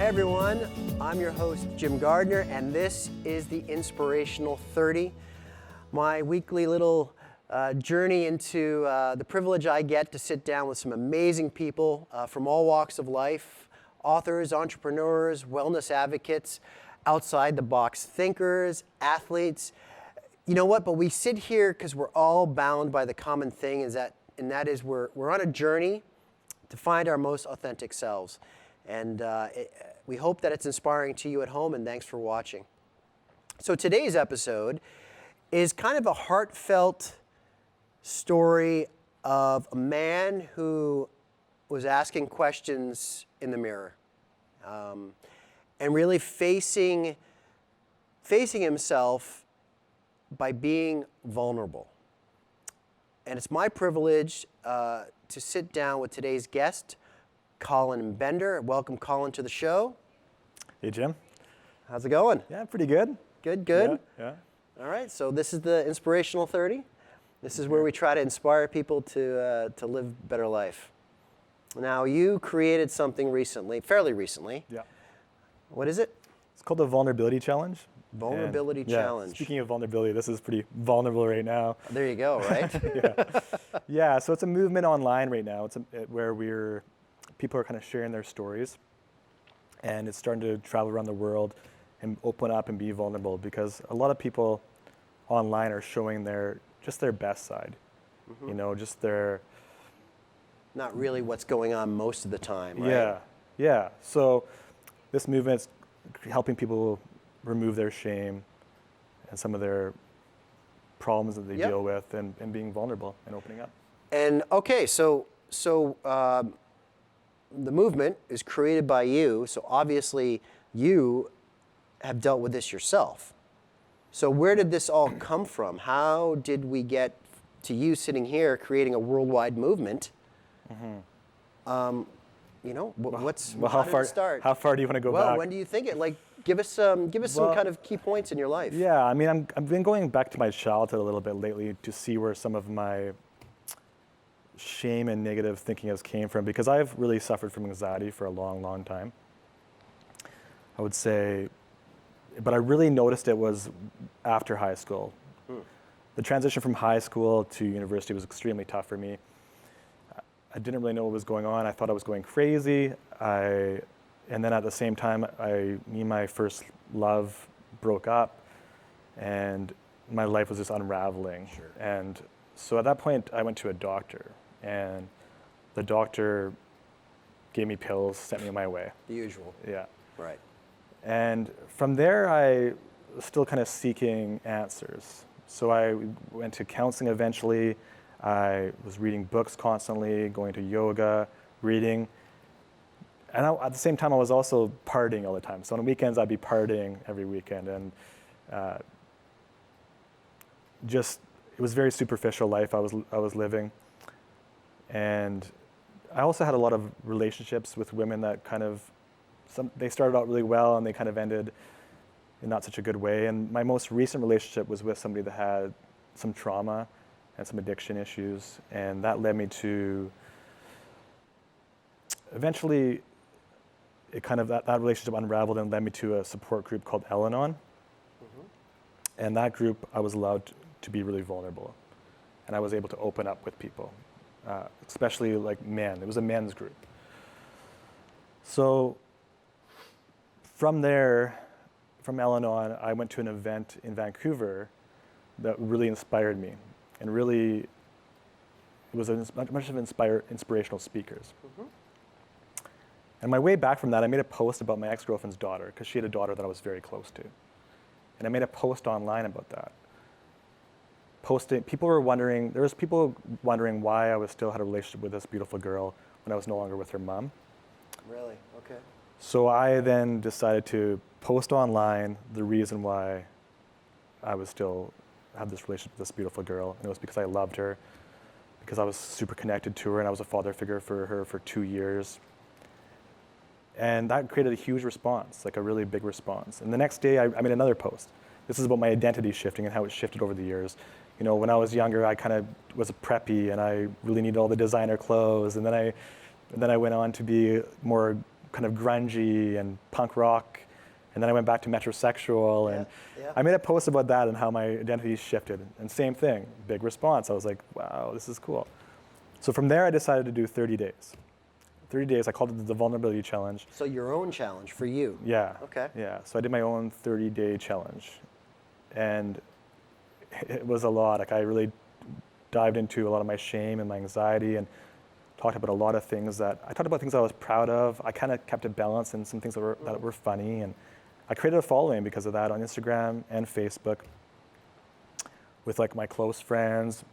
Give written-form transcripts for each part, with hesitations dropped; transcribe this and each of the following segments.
Hey everyone, I'm your host Jim Gardiner, and this is the Inspirational 30, my weekly little journey into the privilege I get to sit down with some amazing people from all walks of life, authors, entrepreneurs, wellness advocates, outside the box thinkers, athletes. You know what, but we sit here because we're all bound by the common thing, and that is we're on a journey to find our most authentic selves. And we hope that it's inspiring to you at home, and thanks for watching. So today's episode is kind of a heartfelt story of a man who was asking questions in the mirror and really facing himself by being vulnerable. And it's my privilege to sit down with today's guest, Colin Bender. Welcome, Colin, to the show. Hey, Jim. How's it going? Yeah, pretty good. Good? Yeah. All right, so this is the Inspirational 30. This is where we try to inspire people to live a better life. Now, you created something recently, fairly recently. Yeah. What is it? It's called the Vulnerability Challenge. Vulnerability Challenge. Speaking of vulnerability, this is pretty vulnerable right now. There you go, right? Yeah, so it's a movement online right now. It's where people are kind of sharing their stories, and it's starting to travel around the world and open up and be vulnerable, because a lot of people online are showing just their best side. Mm-hmm. You know, just their... Not really what's going on most of the time, right? Yeah. So this movement's helping people remove their shame and some of their problems that they deal with, and being vulnerable and opening up. And okay, so the movement is created by you, so obviously you have dealt with this yourself. So where did this all come from? How did we get to you sitting here creating a worldwide movement? Mm-hmm. How did it start? How far do you want to go back? Well, when do you think it? Like, give us some kind of key points in your life. Yeah, I mean, I've been going back to my childhood a little bit lately to see where some of my shame and negative thinking has came from, because I've really suffered from anxiety for a long, long time. I would say, but I really noticed it was after high school. The transition from high school to university was extremely tough for me. I didn't really know what was going on. I thought I was going crazy. And then at the same time, me and my first love broke up, and my life was just unraveling. Sure. And so at that point, I went to a doctor, and the doctor gave me pills, sent me on my way. The usual. Yeah. Right. And from there, I was still kind of seeking answers. So I went to counseling eventually. I was reading books constantly, going to yoga, reading. And at the same time, I was also partying all the time. So on weekends, I'd be partying every weekend. And it was very superficial life I was living. And I also had a lot of relationships with women that they started out really well, and they kind of ended in not such a good way. And my most recent relationship was with somebody that had some trauma and some addiction issues. And that led me to, eventually, that relationship unraveled and led me to a support group called Al-Anon. Mm-hmm. And that group, I was allowed to be really vulnerable. And I was able to open up with people, especially like men. It was a men's group. So from there, from Al-Anon, I went to an event in Vancouver that really inspired me. And really, it was a bunch of inspirational speakers. Mm-hmm. And my way back from that, I made a post about my ex-girlfriend's daughter, because she had a daughter that I was very close to. And I made a post online about that. People were wondering why I still had a relationship with this beautiful girl when I was no longer with her mom. Really? Okay. So I then decided to post online the reason why I was still had this relationship with this beautiful girl. And it was because I loved her, because I was super connected to her, and I was a father figure for her for 2 years. And that created a huge response, like a really big response. And the next day, I made another post. This is about my identity shifting and how it shifted over the years. You know, when I was younger, I kind of was a preppy, and I really needed all the designer clothes. And then I went on to be more kind of grungy and punk rock, and then I went back to metrosexual, and Yeah. I made a post about that and how my identity shifted. And same thing, big response. I was like, wow, this is cool. So from there, I decided to do 30 days. 30 days, I called it the Vulnerability Challenge. So your own challenge for you. Yeah. Okay. Yeah. So I did my own 30-day challenge, and it was a lot. Like I really dived into a lot of my shame and my anxiety, and talked about a lot of things I talked about things I was proud of. I kind of kept it balanced and some things that were funny, and I created a following because of that on Instagram and Facebook with like my close friends,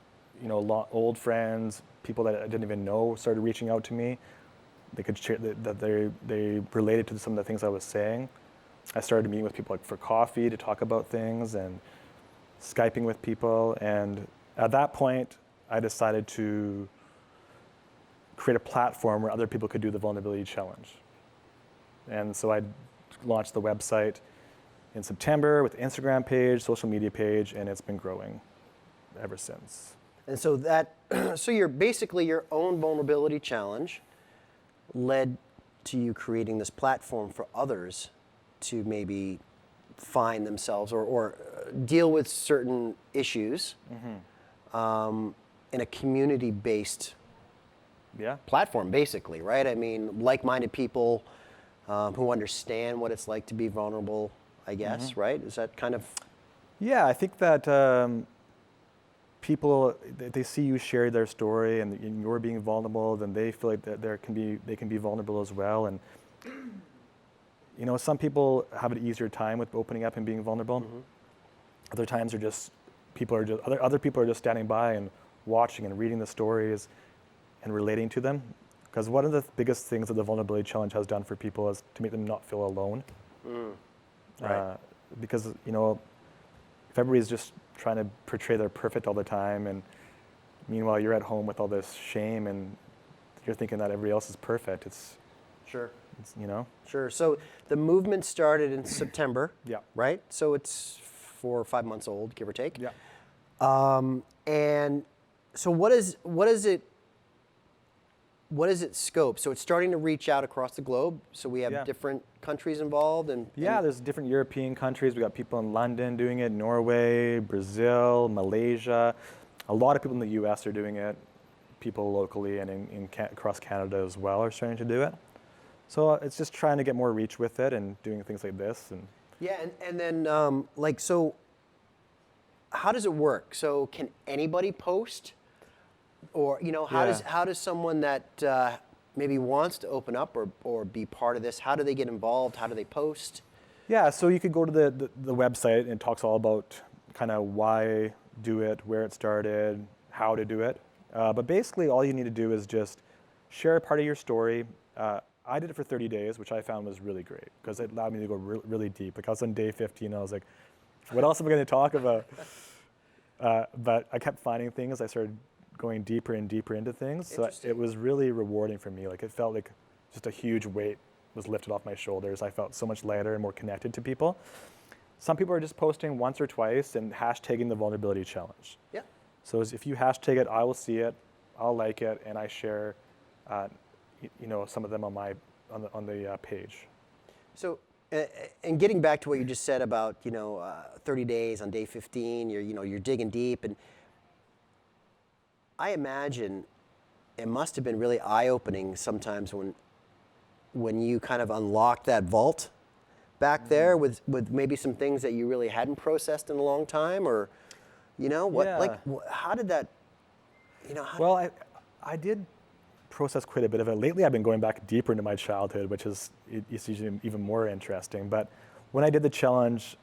old friends, people that I didn't even know started reaching out to me. They could share that they related to some of the things I was saying. I started meeting with people like for coffee to talk about things and Skyping with people. And at that point, I decided to create a platform where other people could do the Vulnerability Challenge. And so I launched the website in September with Instagram page, social media page, and it's been growing ever since. And so so you're basically your own vulnerability challenge led to you creating this platform for others to maybe find themselves or deal with certain issues in a community-based platform, basically, right? I mean, like-minded people who understand what it's like to be vulnerable, I guess, right? Is that kind of... Yeah, I think that people, they see you share their story and you're being vulnerable, then they feel like that they can be vulnerable as well. And some people have an easier time with opening up and being vulnerable. Other times other people are just standing by and watching and reading the stories and relating to them. Because one of the biggest things that the Vulnerability Challenge has done for people is to make them not feel alone. Right. Because if everybody's just trying to portray they're perfect all the time, and meanwhile you're at home with all this shame and you're thinking that everybody else is perfect, Sure. Sure. So the movement started in September, Yeah. right? So it's 4 or 5 months old, give or take. Yeah. And so what is it scope? So it's starting to reach out across the globe. So we have different countries involved, and there's different European countries. We got people in London doing it, Norway, Brazil, Malaysia. A lot of people in the U.S. are doing it. People locally and across Canada as well are starting to do it. So it's just trying to get more reach with it and doing things like this. And and then so how does it work? So can anybody post? Or how does someone that maybe wants to open up or be part of this, how do they get involved? How do they post? Yeah, so you could go to the website, and it talks all about kind of why do it, where it started, how to do it. But basically all you need to do is just share a part of your story. I did it for 30 days, which I found was really great because it allowed me to go really deep. Like I was on day 15, I was like, what else am I going to talk about? But I kept finding things. I started going deeper and deeper into things. So it was really rewarding for me. Like it felt like just a huge weight was lifted off my shoulders. I felt so much lighter and more connected to people. Some people are just posting once or twice and hashtagging the Vulnerability Challenge. Yeah. So if you hashtag it, I will see it, I'll like it, and I share some of them on the page. So and getting back to what you just said about 30 days on day 15, you're digging deep, and I imagine it must have been really eye-opening sometimes when you kind of unlocked that vault back there with maybe some things that you really hadn't processed in a long time, or how did that Well, I did process quite a bit of it. Lately I've been going back deeper into my childhood, which is even more interesting. But when I did the challenge,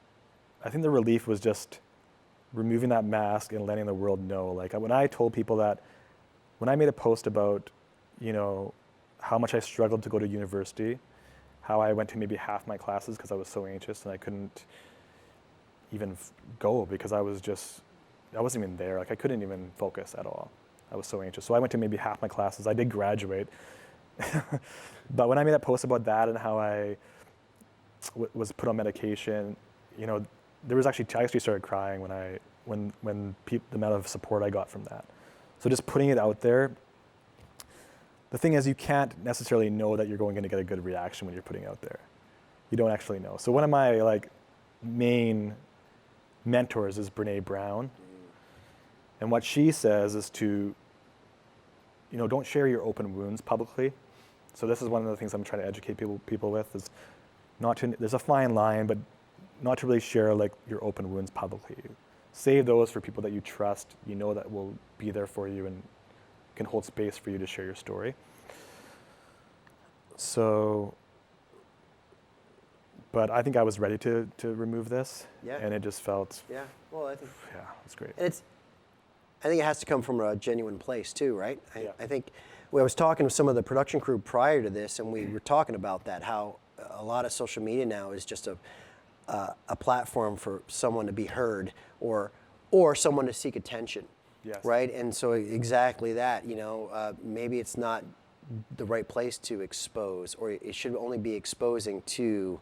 I think the relief was just removing that mask and letting the world know. Like when I told people that, when I made a post about, how much I struggled to go to university, how I went to maybe half my classes because I was so anxious and I couldn't even go because I wasn't even there. Like I couldn't even focus at all. I was so anxious. So I went to maybe half my classes. I did graduate. But when I made that post about that and how I was put on medication, I actually started crying when the amount of support I got from that. So just putting it out there, the thing is, you can't necessarily know that you're going to get a good reaction when you're putting out there. You don't actually know. So one of my like main mentors is Brené Brown. And what she says is to, don't share your open wounds publicly. So this is one of the things I'm trying to educate people with, is not to, there's a fine line, but not to really share like your open wounds publicly. Save those for people that you trust, that will be there for you and can hold space for you to share your story. So, but I think I was ready to remove this, and it just felt, well, I think, it's great. and I think it has to come from a genuine place too, right? I think I was talking to some of the production crew prior to this, and we were talking about that, how a lot of social media now is just a platform for someone to be heard or someone to seek attention, right? And so exactly that, maybe it's not the right place to expose, or it should only be exposing to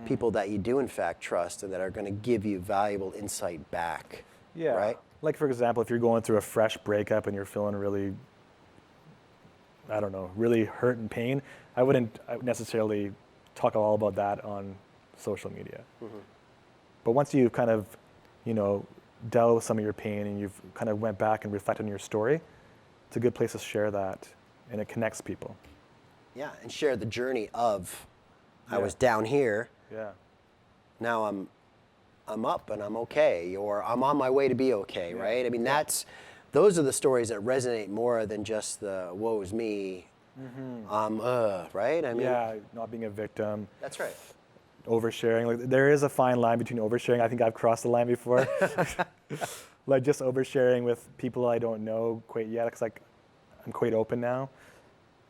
people that you do in fact trust and that are going to give you valuable insight back, right? Like, for example, if you're going through a fresh breakup and you're feeling really, really hurt and pain, I wouldn't necessarily talk all about that on social media. But once you've kind of, dealt with some of your pain and you've kind of went back and reflected on your story, it's a good place to share that, and it connects people. Yeah, and share the journey of, I was down here, now I'm up and I'm okay, or I'm on my way to be okay, right? I mean, those are the stories that resonate more than just the woe is me, right? I mean, not being a victim. That's right. Oversharing, like there is a fine line between oversharing. I think I've crossed the line before. Like just oversharing with people I don't know quite yet, because like I'm quite open now.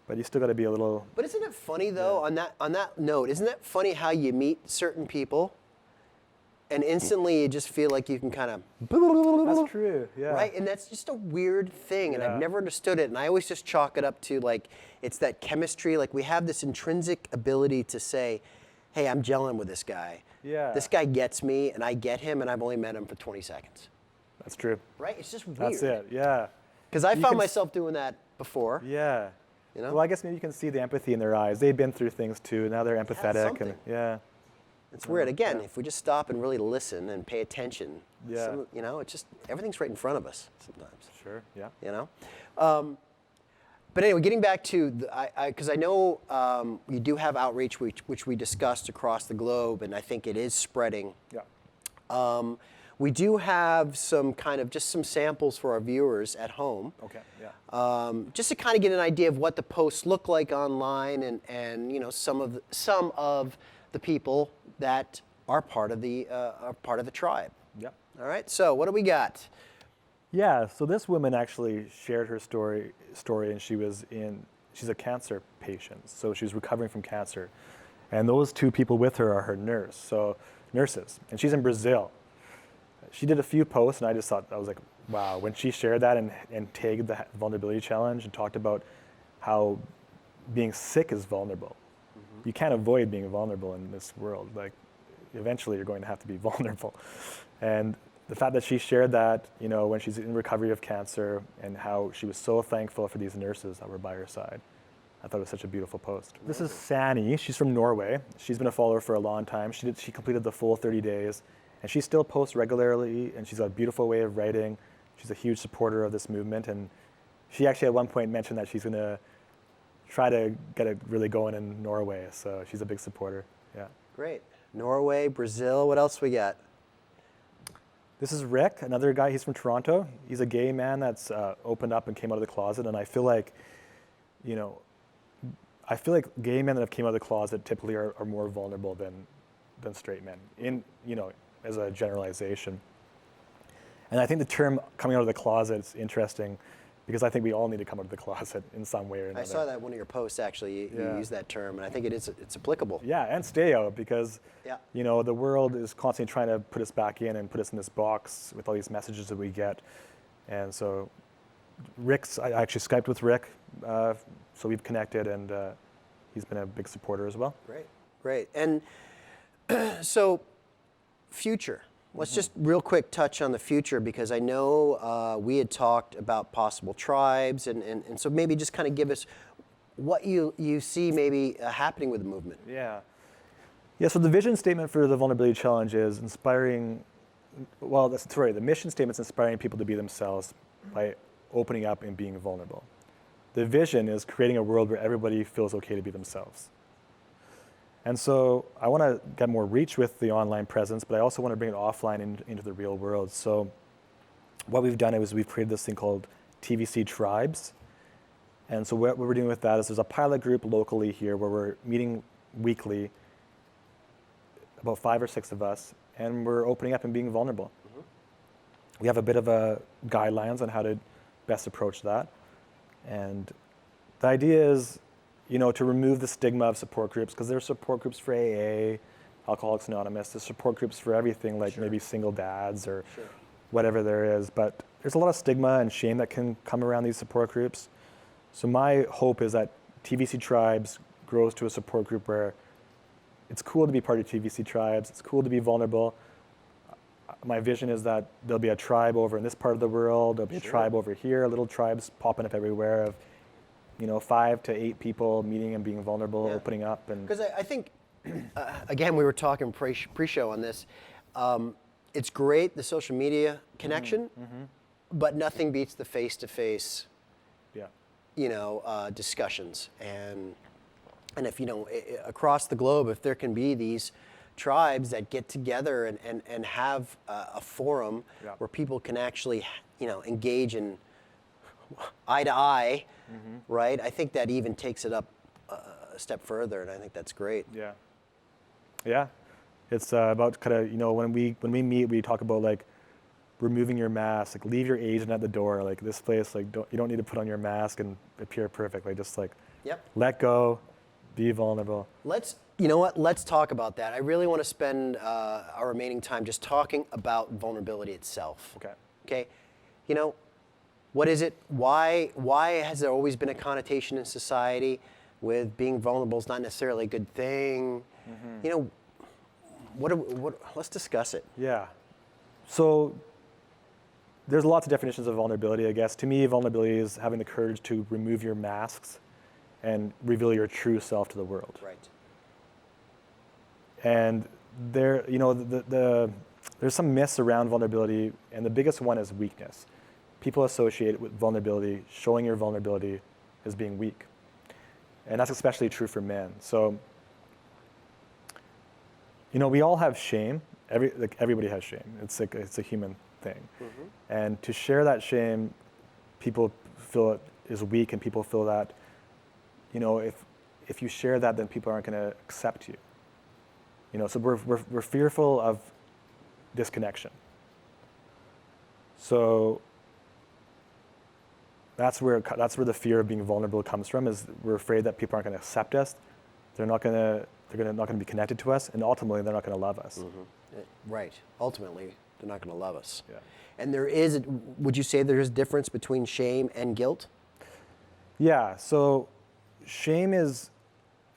But you still got to be a little. But isn't it funny though? On that note, isn't it funny how you meet certain people, and instantly you just feel like you can kind of. That's true. Yeah. Right, and that's just a weird thing, and I've never understood it. And I always just chalk it up to like it's that chemistry. Like we have this intrinsic ability to say, "Hey, I'm gelling with this guy. Yeah. This guy gets me, and I get him, and I've only met him for 20 seconds." That's true. Right? It's just weird. That's it. Yeah. Because I found myself doing that before. Yeah. Well, I guess maybe you can see the empathy in their eyes. They've been through things too. Now they're empathetic, and It's weird. Again, if we just stop and really listen and pay attention, it's just everything's right in front of us sometimes. Sure. Yeah. But anyway, getting back to because I know you do have outreach, which we discussed across the globe, and I think it is spreading. Yeah. We do have some samples for our viewers at home. Okay. Yeah. Just to kind of get an idea of what the posts look like online, and some of the people that are part of the tribe. Yeah. All right. So what do we got? Yeah. So this woman actually shared her story, and she's a cancer patient. So she's recovering from cancer, and those two people with her are her nurses, and she's in Brazil. She did a few posts, and I just thought, I was like, wow, when she shared that and tagged the vulnerability challenge and talked about how being sick is vulnerable. You can't avoid being vulnerable in this world. Like, eventually you're going to have to be vulnerable. And the fact that she shared that, when she's in recovery of cancer, and how she was so thankful for these nurses that were by her side, I thought it was such a beautiful post. This is Sani. She's from Norway. She's been a follower for a long time. She completed the full 30 days. And she still posts regularly, and she's got a beautiful way of writing. She's a huge supporter of this movement, and she actually at one point mentioned that she's going to try to get it really going in Norway, so she's a big supporter. Yeah. Great. Norway, Brazil, what else we got? This is Rick, another guy. He's from Toronto. He's a gay man that's opened up and came out of the closet, and I feel like, gay men that have came out of the closet typically are more vulnerable than straight men, as a generalization. And I think the term coming out of the closet is interesting, because I think we all need to come out of the closet in some way or another. I saw that in one of your posts, actually. You use that term, and I think it's applicable. Yeah, and stay out, because the world is constantly trying to put us back in and put us in this box with all these messages that we get. And so I actually Skyped with Rick, so we've connected, and he's been a big supporter as well. Great. And so future. Let's just real quick touch on the future, because I know we had talked about possible tribes, and so maybe just kind of give us what you see maybe happening with the movement. Yeah. Yeah, so the vision statement for the Vulnerability Challenge is inspiring, the mission statement is inspiring people to be themselves by opening up and being vulnerable. The vision is creating a world where everybody feels okay to be themselves. And so I want to get more reach with the online presence, but I also want to bring it offline into the real world. So what we've done is we've created this thing called TVC Tribes. And so what we're doing with that is there's a pilot group locally here where we're meeting weekly, about 5 or 6 of us, and we're opening up and being vulnerable. Mm-hmm. We have a bit of a guidelines on how to best approach that. And the idea is, to remove the stigma of support groups, because there's support groups for AA, Alcoholics Anonymous, there's support groups for everything, like maybe single dads or whatever there is. But there's a lot of stigma and shame that can come around these support groups. So my hope is that TVC Tribes grows to a support group where it's cool to be part of TVC Tribes, it's cool to be vulnerable. My vision is that there'll be a tribe over in this part of the world, there'll be a tribe over here, little tribes popping up everywhere of 5 to 8 people meeting and being vulnerable, opening up. And because I think, again, we were talking pre-show on this. It's great, the social media connection, but nothing beats the face-to-face, discussions. And if across the globe, if there can be these tribes that get together and have a forum where people can actually, engage in eye to eye, right? I think that even takes it up a step further, and I think that's great. Yeah. Yeah. It's about kind of, when we meet, we talk about like removing your mask, like leave your agent at the door. Like this place, like you don't need to put on your mask and appear perfect. Like just like let go, be vulnerable. Let's talk about that. I really want to spend our remaining time just talking about vulnerability itself. Okay. What is it? Why has there always been a connotation in society with being vulnerable is not necessarily a good thing? Let's discuss it. Yeah. So there's lots of definitions of vulnerability, I guess. To me, vulnerability is having the courage to remove your masks and reveal your true self to the world. Right. And there, there's some myths around vulnerability, and the biggest one is weakness. People associate with vulnerability, showing your vulnerability, as being weak. And that's especially true for men. So, we all have shame. Everybody has shame. It's a human thing. And to share that shame, people feel it is weak, and people feel that, if you share that, then people aren't going to accept you. So we're fearful of disconnection. So that's where the fear of being vulnerable comes from. Is we're afraid that people aren't going to accept us. They're not going to be connected to us, and ultimately they're not going to love us. Right. Ultimately, they're not going to love us. Yeah. And would you say there is a difference between shame and guilt? Yeah. So shame is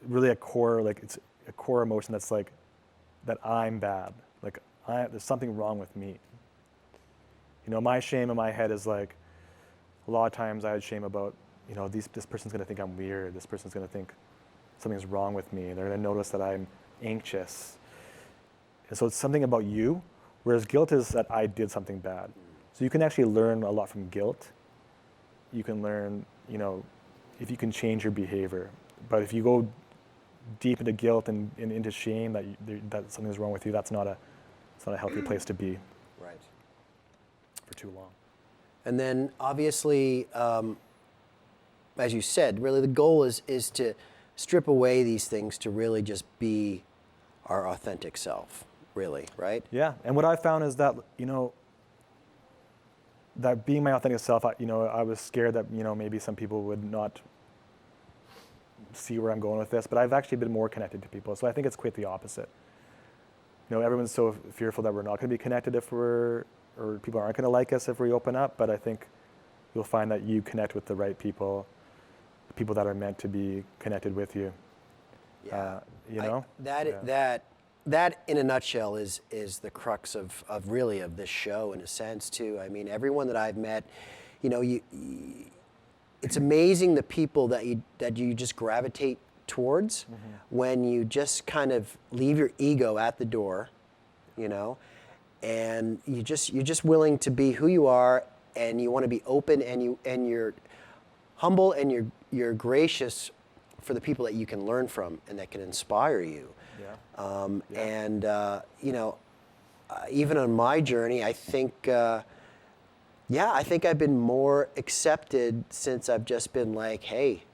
really it's a core emotion that's like that I'm bad. Like there's something wrong with me. My shame in my head is like, a lot of times I had shame about, this person's going to think I'm weird. This person's going to think something's wrong with me. They're going to notice that I'm anxious. And so it's something about you, whereas guilt is that I did something bad. So you can actually learn a lot from guilt. You can learn, if you can change your behavior. But if you go deep into guilt and into shame that something's wrong with you, it's not a healthy place to be. Right. For too long. And then obviously, as you said, really the goal is to strip away these things to really just be our authentic self, really, right? Yeah, and what I found is that, that being my authentic self, I was scared that, maybe some people would not see where I'm going with this, but I've actually been more connected to people. So I think it's quite the opposite. Everyone's so fearful that we're not going to be connected or people aren't going to like us if we open up, but I think you'll find that you connect with the right people, the people that are meant to be connected with you. Yeah. That in a nutshell is the crux of this show in a sense too. I mean, everyone that I've met, it's amazing the people that you just gravitate towards when you just kind of leave your ego at the door, you know, and you're just willing to be who you are, and you want to be open, and you're humble, and you're gracious for the people that you can learn from and that can inspire you. And you know, even on my journey, I think I think I've been more accepted since I've just been like, hey,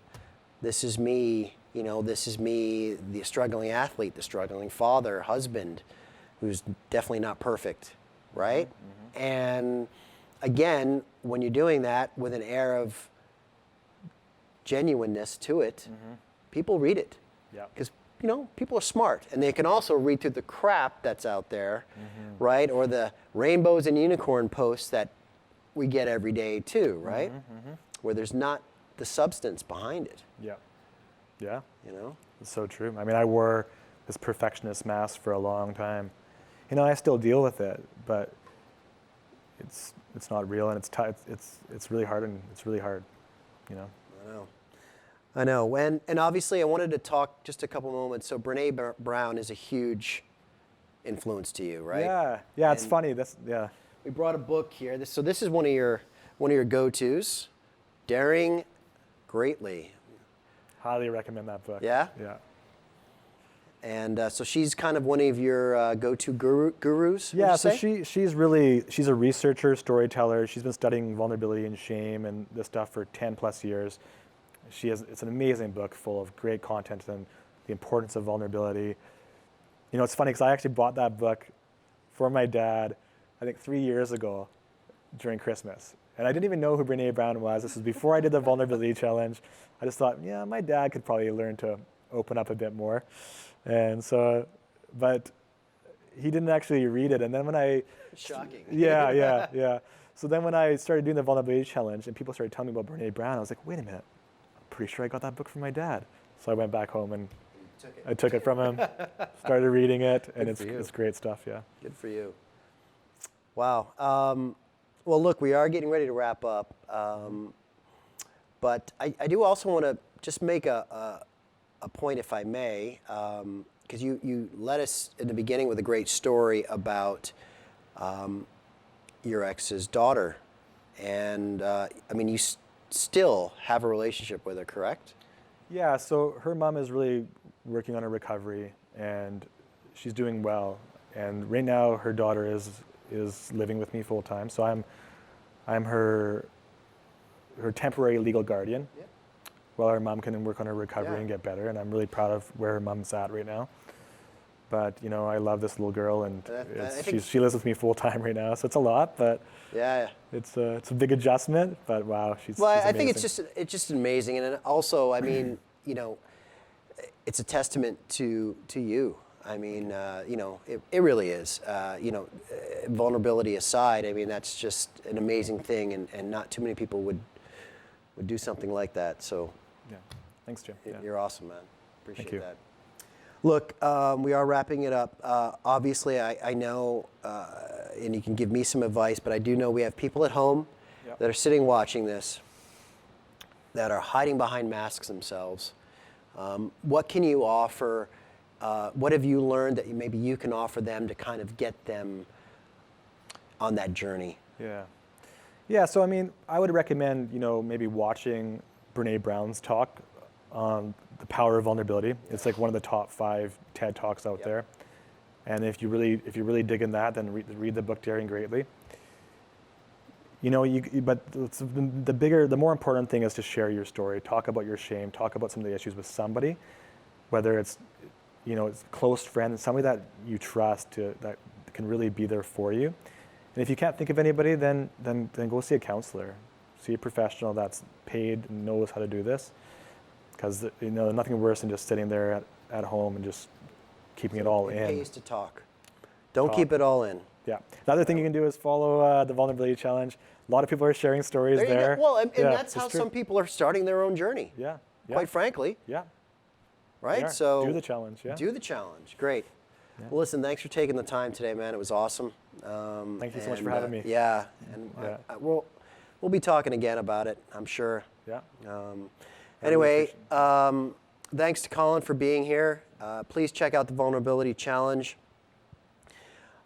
this is me, you know, this is me, the struggling athlete, the struggling father, husband, who's definitely not perfect, right? And again, when you're doing that with an air of genuineness to it, people read it. Because, you know, people are smart, and they can also read through the crap that's out there, right? Or the rainbows and unicorn posts that we get every day too, right? Where there's not the substance behind it. Yeah. You know? It's so true. I mean, I wore this perfectionist mask for a long time. You know, I still deal with it, but it's not real, and it's really hard, and it's really hard, you know? I know. And obviously I wanted to talk just a couple moments. So Brené Brown is a huge influence to you, right? Yeah, it's funny. We brought a book here. So this is one of your go-tos, Daring Greatly. Highly recommend that book. Yeah? Yeah. And so she's kind of one of your go-to gurus, would Yeah, you so say? she's a researcher, storyteller. She's been studying vulnerability and shame and this stuff for 10 plus years. It's an amazing book full of great content and the importance of vulnerability. You know, it's funny because I actually bought that book for my dad, I think 3 years ago during Christmas. And I didn't even know who Brené Brown was. This was before I did the vulnerability challenge. I just thought, yeah, my dad could probably learn to open up a bit more. And so, but he didn't actually read it. And then when Shocking. Yeah. So then when I started doing the vulnerability challenge and people started telling me about Brené Brown, I was like, wait a minute, I'm pretty sure I got that book from my dad. So I went back home and I took it from him, started reading it, and it's great stuff, yeah. Good for you. Wow. Well, look, we are getting ready to wrap up. But I do also want to just make a point, if I may, because you led us in the beginning with a great story about your ex's daughter. And, I mean, you still have a relationship with her, correct? Yeah, so her mom is really working on her recovery, and she's doing well. And right now, her daughter is living with me full time. So I'm her temporary legal guardian. Yep. While her mom can work on her recovery and get better. And I'm really proud of where her mom's at right now. But you know, I love this little girl, and she lives with me full time right now. So it's a lot, but it's a big adjustment. But wow, she's I amazing. think it's just amazing, and also, I mean, you know, it's a testament to you. I mean, you know, it really is. You know, vulnerability aside, I mean, that's just an amazing thing, and not too many people would do something like that. So, yeah, thanks, Jim. You're awesome, man. Appreciate Thank you. that. Look, we are wrapping it up. Obviously, I know, and you can give me some advice, but I do know we have people at home that are sitting watching this that are hiding behind masks themselves. What can you offer? What have you learned that maybe you can offer them to kind of get them on that journey? Yeah. So I mean, I would recommend, you know, maybe watching Brené Brown's talk on the power of vulnerability. It's like one of the top 5 TED Talks out there. And if you're really digging that, then read the book Daring Greatly. You know, but the more important thing is to share your story, talk about your shame, talk about some of the issues with somebody, whether it's, you know, it's a close friend, somebody that you trust that can really be there for you. And if you can't think of anybody, then go see a counselor, see a professional that's paid and knows how to do this. Because, you know, nothing worse than just sitting there at home and just keeping it all in. It pays to talk. Don't keep it all in. Yeah. The other thing you can do is follow the Vulnerability Challenge. A lot of people are sharing stories there. Well, and that's how some people are starting their own journey. Yeah. Quite frankly. Yeah. Right? So do the challenge. Yeah. Do the challenge. Great. Yeah. Well, listen, thanks for taking the time today, man. It was awesome. Thank you so much for having me. Yeah. And we'll be talking again about it, I'm sure. Yeah. Anyway, thanks to Colin for being here. Please check out the Vulnerability Challenge.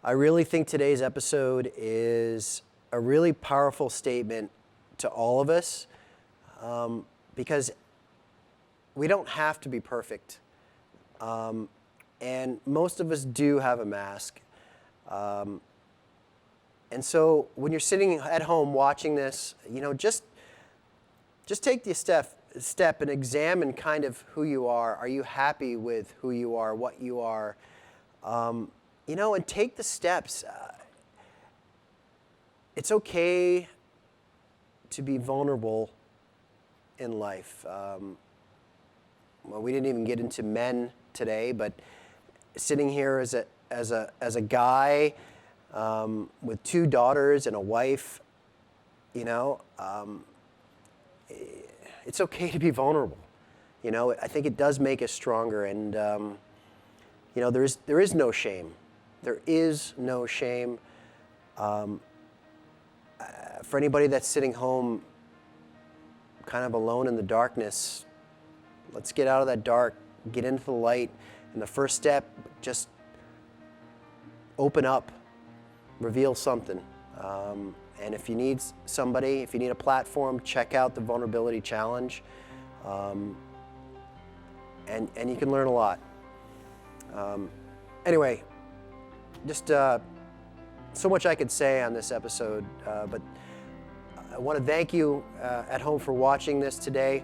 I really think today's episode is a really powerful statement to all of us, because we don't have to be perfect. And most of us do have a mask. And so when you're sitting at home watching this, just take the step and examine kind of who you are. Are you happy with who you are, what you are? And take the steps. It's okay to be vulnerable in life. Well, we didn't even get into men today, but sitting here as a guy with 2 daughters and a wife, it's okay to be vulnerable. I think it does make us stronger, and there is no shame. There is no shame. For anybody that's sitting home kind of alone in the darkness, let's get out of that dark, get into the light. And the first step, just open up, reveal something. And if you need somebody, if you need a platform, check out the Vulnerability Challenge. And you can learn a lot. Anyway, just so much I could say on this episode, but I want to thank you at home for watching this today,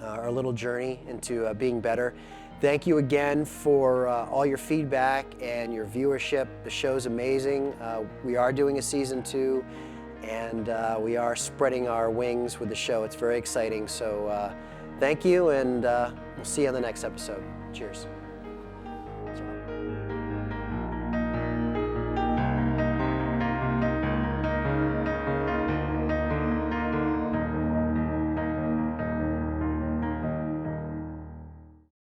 our little journey into being better. Thank you again for all your feedback and your viewership. The show's amazing. We are doing a season 2, and we are spreading our wings with the show. It's very exciting. So thank you, and we'll see you on the next episode. Cheers.